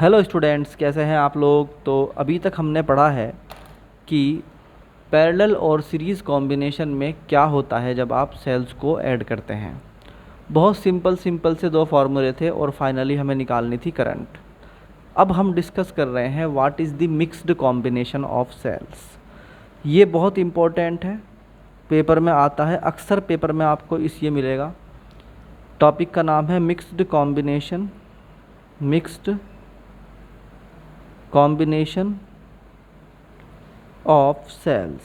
Hello students, कैसे हैं आप लोग। तो अभी तक हमने पढ़ा है कि पैरेलल और सीरीज़ कॉम्बिनेशन में क्या होता है जब आप सेल्स को ऐड करते हैं। बहुत सिंपल से दो फार्मूले थे और फाइनली हमें निकालनी थी करंट। अब हम डिस्कस कर रहे हैं what is the mixed combination of cells. ये बहुत इम्पोर्टेंट है, पेपर में आता है, अक्सर पेपर में आपको ये मिलेगा। टॉपिक का नाम है mixed combination of cells.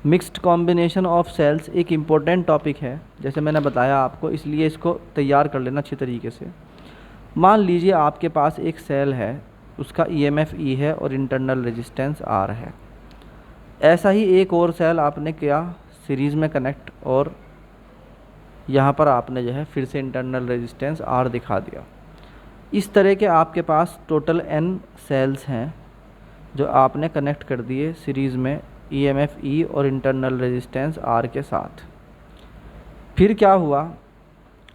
Mixed combination of cells एक इम्पोर्टेंट टॉपिक है, जैसे मैंने बताया आपको, इसलिए इसको तैयार कर लेना अच्छी तरीके से। मान लीजिए आपके पास एक सेल है, उसका ईएमएफ ई है और इंटरनल रेजिस्टेंस आर है। ऐसा ही एक और सेल आपने किया सीरीज़ में कनेक्ट, और यहाँ पर आपने जो है फिर से इंटरनल रेजिस्टेंस आर दिखा दिया। इस तरह के आपके पास टोटल n सेल्स हैं जो आपने कनेक्ट कर दिए सीरीज़ में ईएमएफ ई और इंटरनल रेजिस्टेंस आर के साथ। फिर क्या हुआ,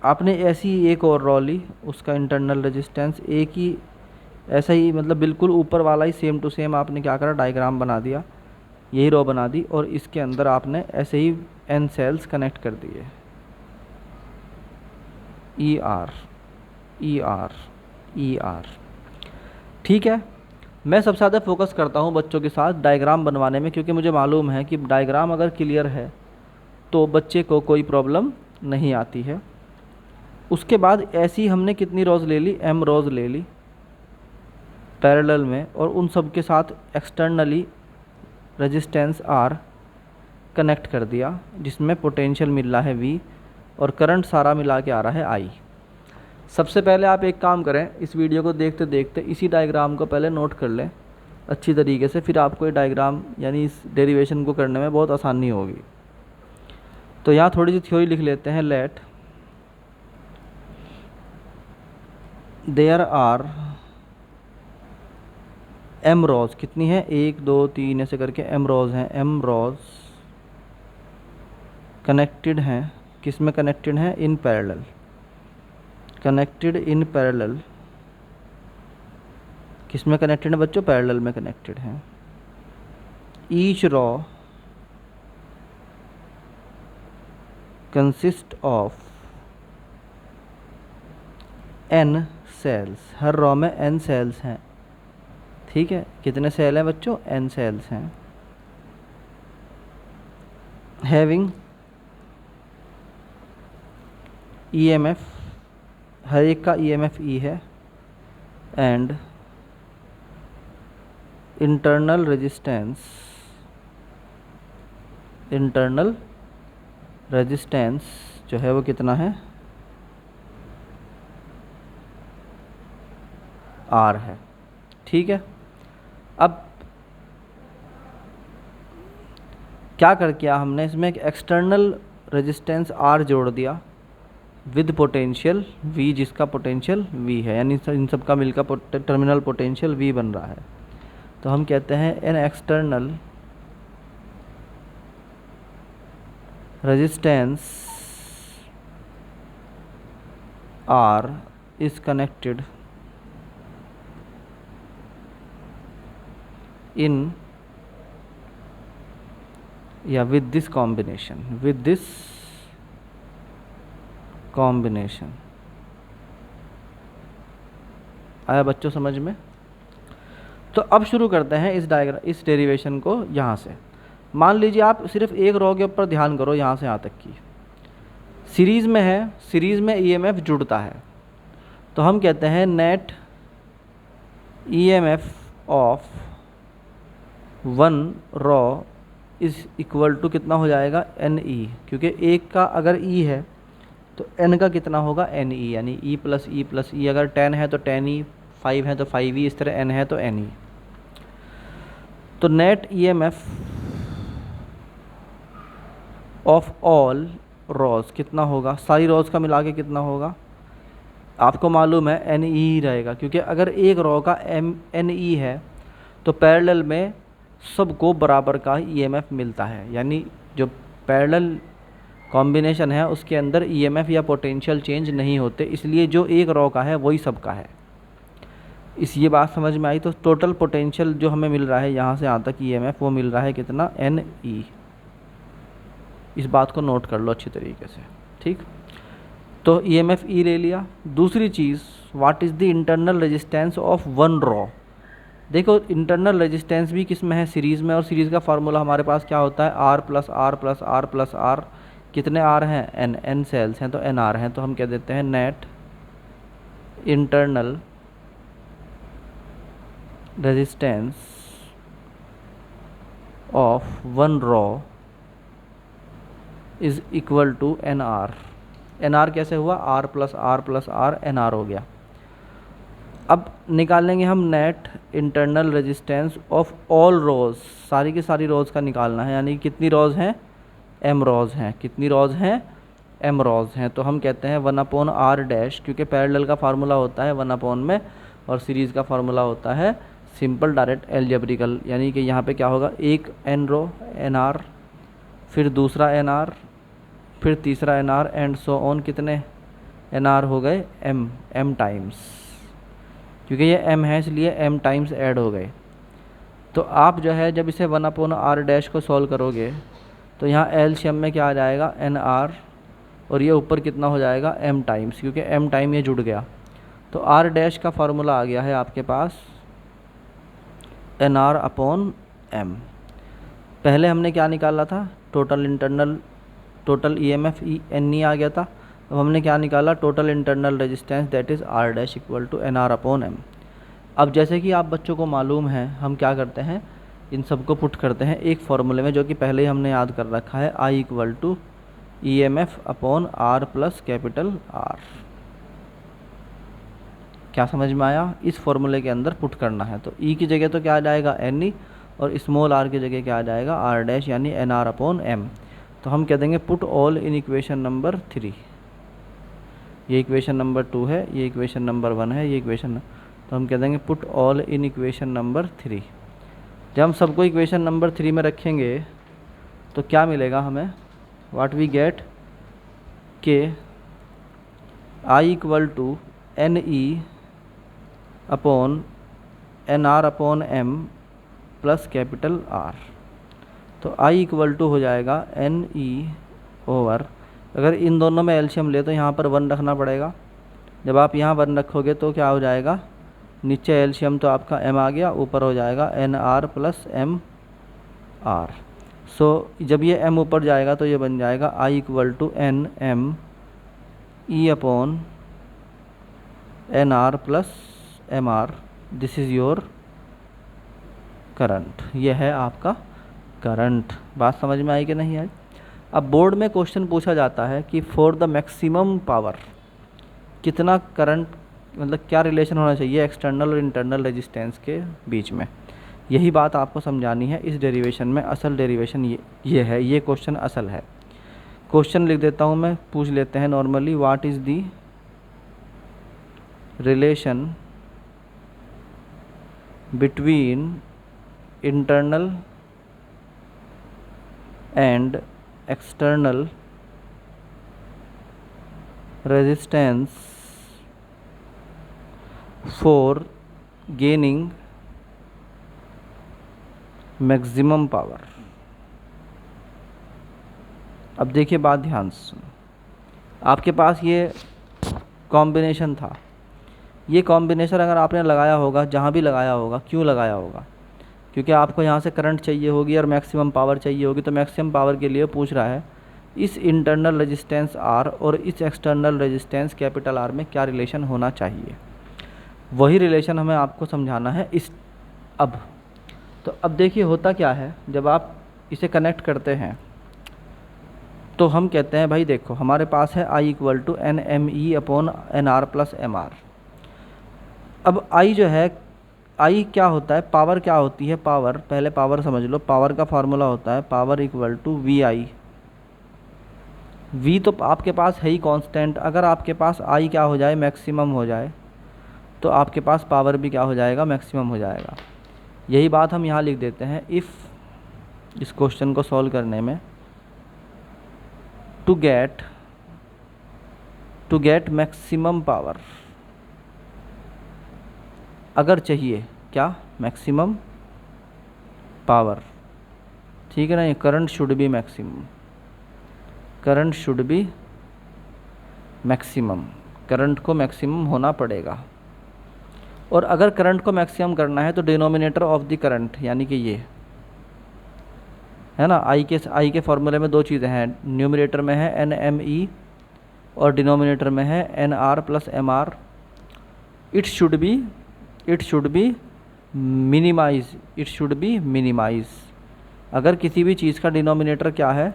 आपने ऐसी ही एक और रो ली, उसका इंटरनल रेजिस्टेंस एक ही ऐसा ही, मतलब बिल्कुल ऊपर वाला ही सेम टू सेम आपने क्या करा, डायग्राम बना दिया, यही रो बना दी, और इसके अंदर आपने ऐसे ही n सेल्स कनेक्ट कर दिए, ई आर। ठीक है, मैं सबसे ज़्यादा फोकस करता हूँ बच्चों के साथ डायग्राम बनवाने में, क्योंकि मुझे मालूम है कि डायग्राम अगर क्लियर है तो बच्चे को कोई प्रॉब्लम नहीं आती है। उसके बाद ऐसी हमने कितनी रोज़ ले ली, m रोज़ ले ली पैरेलल में, और उन सब के साथ एक्सटर्नली रेजिस्टेंस R कनेक्ट कर दिया, जिसमें पोटेंशियल मिल रहा है V और करंट सारा मिला के आ रहा है I। सबसे पहले आप एक काम करें, इस वीडियो को देखते देखते इसी डायग्राम को पहले नोट कर लें अच्छी तरीके से, फिर आपको ये डायग्राम यानी इस डेरिवेशन को करने में बहुत आसानी होगी। तो यहाँ थोड़ी सी थ्योरी लिख लेते हैं। लेट देयर आर m रोज़, कितनी है, 1 2 3 ऐसे करके m रोज़ हैं, m रोज़ कनेक्टेड हैं, किस में कनेक्टेड हैं, in parallel, connected in parallel. किस में कनेक्टेड है बच्चों, पैरेलल में कनेक्टेड हैं। Each row consist of n cells, हर रॉ में n सेल्स हैं। ठीक है, कितने सेल हैं बच्चों, n सेल्स हैं। हैविंग ईएमएफ, हर एक का ईएमएफ ई है, एंड इंटरनल रेजिस्टेंस जो है वो कितना है, R है। ठीक है, अब क्या कर किया हमने, इसमें एक एक्सटर्नल रेजिस्टेंस R जोड़ दिया विद पोटेंशियल V, जिसका पोटेंशियल V है, यानी इन सब का मिलकर टर्मिनल पोटेंशियल V बन रहा है। तो हम कहते हैं an external resistance R is connected in या विद दिस कॉम्बिनेशन। आया बच्चों समझ में। तो अब शुरू करते हैं इस डेरिवेशन को। यहाँ से मान लीजिए आप सिर्फ एक रो के ऊपर ध्यान करो, यहाँ से यहाँ तक की सीरीज़ में है, सीरीज़ में ईएमएफ जुड़ता है, तो हम कहते हैं net EMF of one row is equal to कितना हो जाएगा, एन ई, क्योंकि एक का अगर ई है तो n का कितना होगा, एन ई, यानी e प्लस ई, अगर 10 है तो 10e, 5 है तो 5e, इस तरह n है तो n e। तो net EMF of all rows कितना होगा, सारी रॉज का मिला के कितना होगा, आपको मालूम है एन ई रहेगा, क्योंकि अगर एक रॉ का एन ई है तो पैरेलल में सबको बराबर का ईएमएफ मिलता है, यानी जो पैरेलल कॉम्बिनेशन है उसके अंदर ईएमएफ या पोटेंशियल चेंज नहीं होते, इसलिए जो एक रॉ का है वही सबका है। इस ये बात समझ में आई। तो टोटल पोटेंशियल जो हमें मिल रहा है यहाँ से यहाँ तक ईएमएफ, वो मिल रहा है कितना, एन ई। इस बात को नोट कर लो अच्छी तरीके से, ठीक। तो ईएमएफ ई ले लिया। दूसरी चीज़, what is the internal resistance of one row. देखो इंटरनल रेजिस्टेंस भी किस में है, सीरीज़ में, और सीरीज़ का फार्मूला हमारे पास क्या होता है, r plus r plus r plus r. कितने आर हैं, एन, एन सेल्स हैं तो एन आर हैं। तो हम कह देते हैं net internal resistance of one row is equal to N R. N R कैसे हुआ, R plus R N are हो गया। अब निकालेंगे हम net internal resistance of all rows, सारी की सारी रोज़ का निकालना है, यानी कितनी रोज़ हैं, एम रोज़ हैं। कितनी रोज़ हैं, एम रोज़ हैं। तो हम कहते हैं 1/r डैश, क्योंकि पैरेलल का फार्मूला होता है 1 में और सीरीज़ का फार्मूला होता है सिंपल डायरेक्ट एल्जेब्रिकल, यानी कि यहाँ पे क्या होगा, एक एन रो एन आर, फिर दूसरा एन आर, फिर तीसरा n r and so on. कितने एन आर हो गए, एम, एम टाइम्स, क्योंकि ये m है इसलिए m टाइम्स ऐड हो गए। तो आप जो है जब इसे 1/r डैश को सॉल्व करोगे तो यहाँ एलसीएम में क्या आ जाएगा, nr, और ये ऊपर कितना हो जाएगा, m टाइम्स, क्योंकि m टाइम ये जुड़ गया। तो r डैश का फार्मूला आ गया है आपके पास nr/m। पहले हमने क्या निकाला था, total internal, total EMF N E आ गया था। अब हमने क्या निकाला, total internal resistance that is R dash equal to nr/m। अब जैसे कि आप बच्चों को मालूम है, हम क्या करते हैं, इन सबको पुट करते हैं एक फार्मूले में, जो कि पहले ही हमने याद कर रखा है, I equal to EMF/r plus capital R। क्या समझ में आया, इस फार्मूले के अंदर पुट करना है। तो E की जगह तो क्या आ जाएगा, NE, और स्मॉल r की जगह क्या आ जाएगा, r डैश, यानी nr/m। तो हम कह देंगे put all in equation number 3। ये इक्वेशन नंबर 2 है, ये इक्वेशन नंबर 1 है, ये इक्वेशन, तो हम कह देंगे put all in equation number 3। जब हम सबको इक्वेशन नंबर 3 में रखेंगे तो क्या मिलेगा हमें, व्हाट वी गेट, के I equal to NE/nr/m plus capital R। तो I इक्वल टू हो जाएगा NE ओवर, अगर इन दोनों में एलसीएम ले तो यहाँ पर 1 रखना पड़ेगा। जब आप यहाँ 1 रखोगे तो क्या हो जाएगा, नीचे एलसीएम तो आपका m आ गया, ऊपर हो जाएगा nr प्लस m r। सो जब ये m ऊपर जाएगा तो ये बन जाएगा I equal to NM E/nr plus mr। This is your current, ये है आपका करंट। बात समझ में आई कि नहीं आई। अब बोर्ड में क्वेश्चन पूछा जाता है कि फॉर द मैक्सिमम पावर कितना करंट, मतलब क्या रिलेशन होना चाहिए एक्सटर्नल और इंटरनल रेजिस्टेंस के बीच में, यही बात आपको समझानी है इस डेरिवेशन में। असल डेरिवेशन ये है, ये क्वेश्चन असल है। क्वेश्चन लिख देता हूँ मैं, पूछ लेते हैं normally, what is the relation between internal and external resistance for gaining maximum power. अब देखिए बात ध्यान से सुनो, आपके पास ये कॉम्बिनेशन था। ये कॉम्बिनेशन अगर आपने लगाया होगा, जहाँ भी लगाया होगा, क्यों लगाया होगा, क्योंकि आपको यहाँ से करंट चाहिए होगी और मैक्सिमम पावर चाहिए होगी। तो मैक्सिमम पावर के लिए पूछ रहा है इस इंटरनल रेजिस्टेंस R और इस एक्सटर्नल रेजिस्टेंस कैपिटल R में क्या रिलेशन होना चाहिए, वही रिलेशन हमें आपको समझाना है इस। अब तो अब देखिए होता क्या है, जब आप इसे कनेक्ट करते हैं तो हम कहते हैं भाई देखो हमारे पास है I equal to NME/nr plus mr। अब I जो है, I क्या होता है, पावर क्या होती है, पावर, पहले पावर समझ लो। पावर का फार्मूला होता है power equal to VI। V तो आपके पास है ही कांस्टेंट, अगर आपके पास I क्या हो जाए, मैक्सिमम हो जाए, तो आपके पास पावर भी क्या हो जाएगा, मैक्सिमम हो जाएगा। यही बात हम यहाँ लिख देते हैं, इफ़, इस क्वेश्चन को सॉल्व करने में, टू गेट मैक्सिमम पावर, अगर चाहिए क्या, मैक्सिमम पावर, ठीक है ना, ये current should be maximum, current should be maximum, current को मैक्सिमम होना पड़ेगा। और अगर करंट को मैक्सिमम करना है तो डिनोमिनेटर ऑफ द करंट, यानी कि ये है ना, आई के फॉर्मूले में दो चीज़ें हैं, न्यूमरेटर में है एन एम ई और डिनोमिनेटर में है n r plus m r. It should be minimise, it should be minimise. अगर किसी भी चीज़ का डिनोमिनेटर क्या है,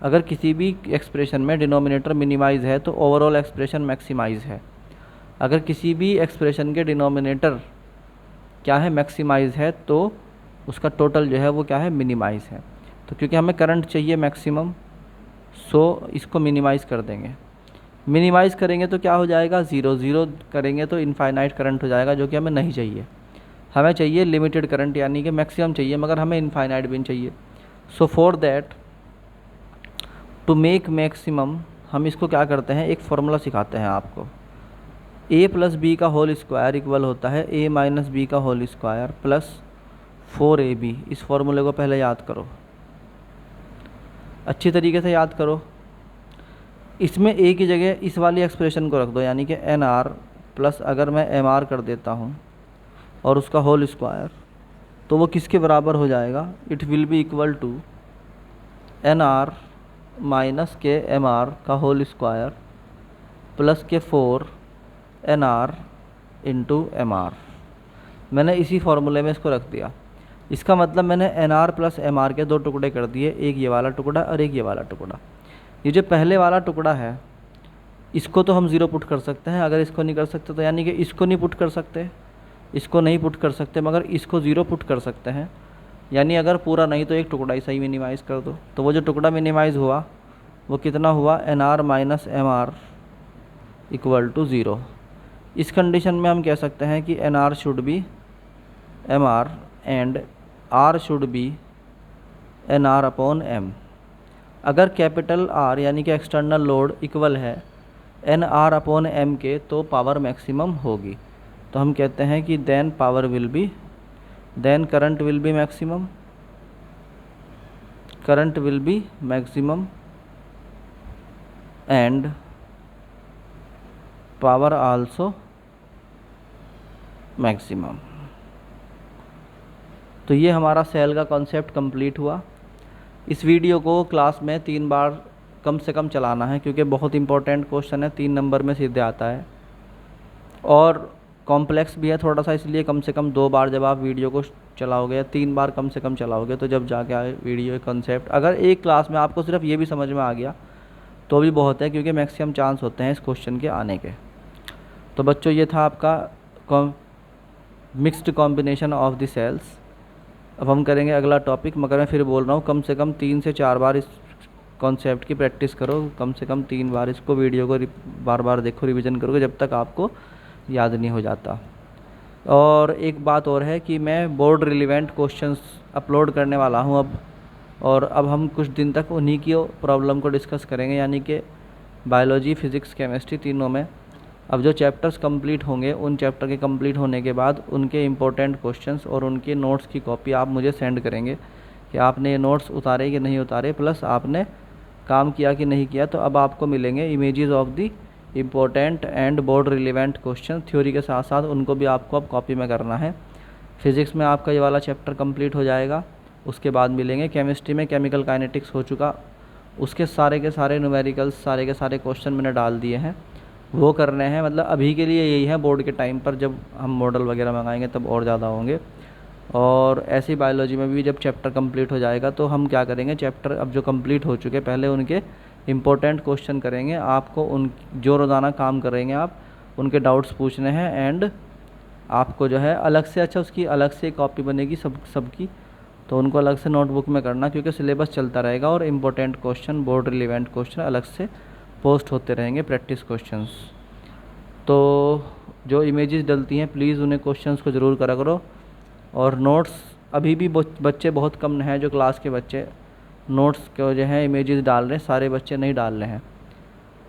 अगर किसी भी एक्सप्रेशन में डिनोमिनेटर मिनिमाइज है तो ओवरऑल एक्सप्रेशन मैक्सिमाइज है। अगर किसी भी एक्सप्रेशन के डिनोमिनेटर क्या है, मैक्सिमाइज है, तो उसका टोटल जो है वो क्या है, मिनिमाइज है। तो क्योंकि हमें करंट चाहिए मैक्सिमम, सो इसको मिनिमाइज़ कर देंगे। मिनिमाइज़ करेंगे तो क्या हो जाएगा, ज़ीरो, ज़ीरो करेंगे तो इनफाइनाइट करंट हो जाएगा, जो कि हमें नहीं चाहिए। हमें चाहिए लिमिटेड करंट, यानी कि मैक्सिमम चाहिए मगर हमें इनफाइनाइट भी नहीं चाहिए। So for that, to make maximum, हम इसको क्या करते हैं, एक फार्मूला सिखाते हैं आपको। a प्लस बी का होल स्क्वायर इक्वल होता है a माइनस बी का होल स्क्वायर प्लस 4ab। इस फॉर्मूले को पहले याद करो, अच्छी तरीके से याद करो। इसमें a की जगह इस वाली एक्सप्रेशन को रख दो, यानी कि एन आर प्लस अगर मैं एम आर कर देता हूँ और उसका होल स्क्वायर, तो वो किसके बराबर हो जाएगा, it will be equal to N r minus के एम आर का होल स्क्वायर प्लस के 4 n r into m r. मैंने इसी फॉर्मूले में इसको रख दिया। इसका मतलब मैंने n r plus m r के दो टुकड़े कर दिए, एक ये वाला टुकड़ा और एक ये वाला टुकड़ा। ये जो पहले वाला टुकड़ा है इसको तो हम ज़ीरो पुट कर सकते हैं, अगर इसको नहीं कर सकते तो यानी कि इसको नहीं पुट कर सकते, इसको नहीं पुट कर सकते, मगर इसको ज़ीरो पुट कर सकते हैं। यानी अगर पूरा नहीं तो एक टुकड़ा ही सही मिनिमाइज़ कर दो। तो वो जो टुकड़ा मिनिमाइज़ हुआ वो कितना हुआ, n r minus m r equal to zero. इस कंडीशन में हम कह सकते हैं कि n r should be m r and r should be n r upon m. अगर कैपिटल आर यानी कि एक्सटर्नल लोड इक्वल है एन आर अपॉन एम के, तो पावर मैक्सिमम होगी। तो हम कहते हैं कि then power will be, then current will be maximum, current will be maximum and power also maximum. तो ये हमारा सेल का कॉन्सेप्ट कंप्लीट हुआ। इस वीडियो को क्लास में 3 बार कम से कम चलाना है, क्योंकि बहुत इंपॉर्टेंट क्वेश्चन है, 3 नंबर में सीधे आता है और कॉम्प्लेक्स भी है थोड़ा सा, इसलिए कम से कम 2 बार जब आप वीडियो को चलाओगे, 3 बार कम से कम चलाओगे, तो जब जाके आए वीडियो कॉन्सेप्ट, अगर एक क्लास में आपको सिर्फ ये भी समझ में आ गया तो भी बहुत है, क्योंकि मैक्सिमम चांस होते हैं इस क्वेश्चन के आने के। तो बच्चों ये था आपका mixed combination of the cells. अब हम करेंगे अगला टॉपिक, मगर मैं फिर बोल रहा हूँ कम से कम 3 से 4 बार इस कॉन्सेप्ट की प्रैक्टिस करो, कम से कम 3 बार इसको वीडियो को बार बार देखो, रिवीजन करोगे जब तक आपको याद नहीं हो जाता। और एक बात और है कि मैं बोर्ड रिलेवेंट क्वेश्चंस अपलोड करने वाला हूँ अब, और अब हम कुछ दिन तक उन्हीं की प्रॉब्लम को डिस्कस करेंगे, यानी कि बायोलॉजी, फिज़िक्स, केमिस्ट्री तीनों में। अब जो चैप्टर्स कंप्लीट होंगे, उन चैप्टर के कंप्लीट होने के बाद उनके इम्पोर्टेंट क्वेश्चंस और उनके नोट्स की कॉपी आप मुझे सेंड करेंगे कि आपने ये नोट्स उतारे कि नहीं उतारे, प्लस आपने काम किया कि नहीं किया। तो अब आपको मिलेंगे images of the important and board relevant question, theory के साथ साथ उनको भी आपको अब कॉपी में करना है। फिज़िक्स में आपका ये वाला चैप्टर कंप्लीट हो जाएगा, उसके बाद मिलेंगे। केमिस्ट्री में केमिकल काइनेटिक्स हो चुका, उसके सारे के सारे न्यूमेरिकल्स, सारे के सारे क्वेश्चन मैंने डाल दिए हैं, वो करने हैं। मतलब अभी के लिए यही है, बोर्ड के टाइम पर जब हम मॉडल वगैरह मंगाएंगे तब और ज़्यादा होंगे। और ऐसी बायोलॉजी में भी जब चैप्टर कंप्लीट हो जाएगा तो हम क्या करेंगे, चैप्टर अब जो कंप्लीट हो चुके पहले उनके इम्पोर्टेंट क्वेश्चन करेंगे। आपको उन जो रोज़ाना काम करेंगे आप उनके डाउट्स पूछने हैं, एंड आपको जो है अलग से, अच्छा उसकी अलग से कॉपी बनेगी सबकी, तो उनको अलग से नोटबुक में करना, क्योंकि सिलेबस चलता रहेगा और important question, board relevant question अलग से पोस्ट होते रहेंगे, प्रैक्टिस क्वेश्चंस। तो जो इमेजेस डलती हैं प्लीज़ उन्हें क्वेश्चंस को ज़रूर करा करो। और नोट्स अभी भी बच्चे बहुत कम हैं, जो क्लास के बच्चे नोट्स को जो है इमेजेस डाल रहे हैं, सारे बच्चे नहीं डाल रहे हैं।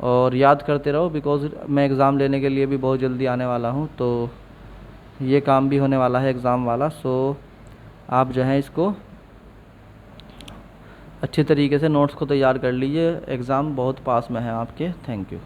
और याद करते रहो, बिकॉज़ मैं एग्ज़ाम लेने के लिए भी बहुत जल्दी आने वाला हूँ, तो ये काम भी होने वाला है एग्ज़ाम वाला। सो आप जो है इसको अच्छी तरीके से नोट्स को तैयार कर लीजिए, एग्ज़ाम बहुत पास में है आपके। Thank you.